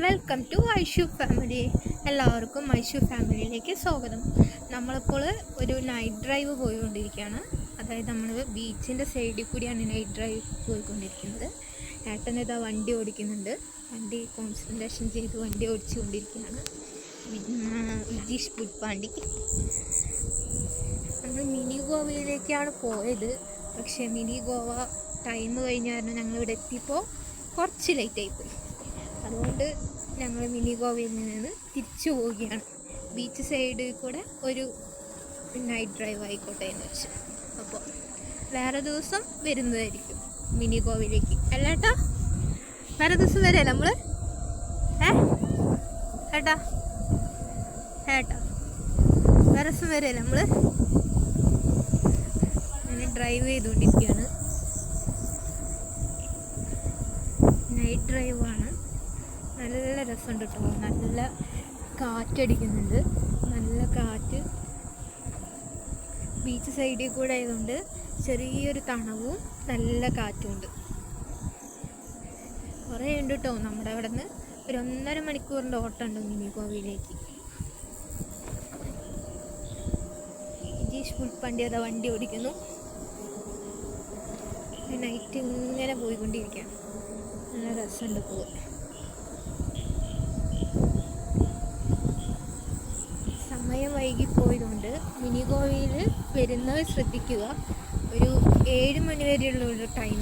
Welcome to Aishu family. എല്ലാവർക്കും ഐഷു ഫാമിലിയിലേക്ക് സ്വാഗതം. നമ്മളിപ്പോൾ ഒരു നൈറ്റ് ഡ്രൈവ് പോയിക്കൊണ്ടിരിക്കുകയാണ്. അതായത് നമ്മൾ ബീച്ചിൻ്റെ സൈഡിൽ കൂടിയാണ് നൈറ്റ് ഡ്രൈവ് പോയിക്കൊണ്ടിരിക്കുന്നത്. ഏട്ടൻ ഇതാ വണ്ടി ഓടിക്കുന്നുണ്ട്. വണ്ടി കോൺസെൻട്രേഷൻ ചെയ്ത് വണ്ടി ഓടിച്ചുകൊണ്ടിരിക്കുകയാണ്. വിജീഷ് പുൽപ്പാണ്ടി. നമ്മൾ മിനി ഗോവയിലേക്കാണ് പോയത്. പക്ഷേ മിനി ഗോവ ടൈം കഴിഞ്ഞായിരുന്നു ഞങ്ങളിവിടെ എത്തിയപ്പോൾ കുറച്ച് ലേറ്റായിപ്പോയി. അതുകൊണ്ട് ഞങ്ങൾ മിനി ഗോവയിൽ നിന്ന് തിരിച്ചു പോവുകയാണ്. ബീച്ച് സൈഡിൽ കൂടെ ഒരു നൈറ്റ് ഡ്രൈവ് ആയിക്കോട്ടെ എന്ന് വെച്ചു. അപ്പോൾ വേറെ ദിവസം വരുന്നതായിരിക്കും മിനി ഗോവയിലേക്ക്. അല്ലേട്ടാ, വേറെ ദിവസം വരെ നമ്മൾ ഏട്ടാ വേറെ ദിവസം വരെ നമ്മൾ ഡ്രൈവ് ചെയ്തുകൊണ്ടിരിക്കുകയാണ്. നൈറ്റ് ഡ്രൈവാണ്. നല്ല രസമുണ്ട് കേട്ടോ. നല്ല കാറ്റടിക്കുന്നുണ്ട്. നല്ല കാറ്റ്. ബീച്ച് സൈഡിൽ കൂടെ ആയതുകൊണ്ട് ചെറിയൊരു തണവും നല്ല കാറ്റുമുണ്ട്. കുറേ ഉണ്ട് കേട്ടോ. നമ്മുടെ അവിടെ നിന്ന് ഒരു 1.5 മണിക്കൂറിൻ്റെ ഓട്ടമുണ്ട് മിനി ഗോവയിലേക്ക്. വിജീഷ് പുൽപ്പാണ്ടി അതാ വണ്ടി ഓടിക്കുന്നു. നൈറ്റ് ഇങ്ങനെ പോയിക്കൊണ്ടിരിക്കുകയാണ്. നല്ല രസമുണ്ട് പോകാൻ. സമയം വൈകിപ്പോയതുകൊണ്ട് മിനി ഗോവയിൽ വരുന്നവർ ശ്രദ്ധിക്കുക. ഒരു 7 മണി വരെയുള്ള ടൈം.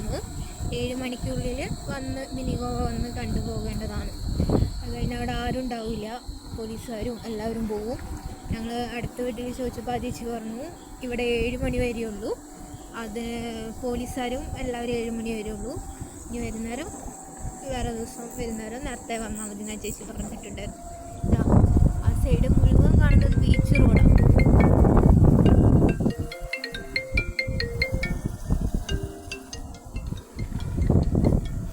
7 മണിക്കുള്ളിൽ വന്ന് മിനി ഗോവ വന്ന് കണ്ടുപോകേണ്ടതാണ്. അത് കഴിഞ്ഞ് അവിടെ ആരും ഉണ്ടാവില്ല. പോലീസുകാരും എല്ലാവരും പോവും. ഞങ്ങൾ അടുത്ത വീട്ടിൽ ചോദിച്ചപ്പോൾ ചേച്ചി പറഞ്ഞു ഇവിടെ 7 മണി വരെയുള്ളൂ. അത് പോലീസുകാരും എല്ലാവരും 7 മണി വരെയുള്ളൂ. ഇനി വരുന്നേരം വേറെ ദിവസം വരുന്നേരം നേരത്തെ വന്നാൽ മതി എന്നാ ചേച്ചി പറഞ്ഞിട്ടുണ്ടായിരുന്നു. ആ സൈഡ്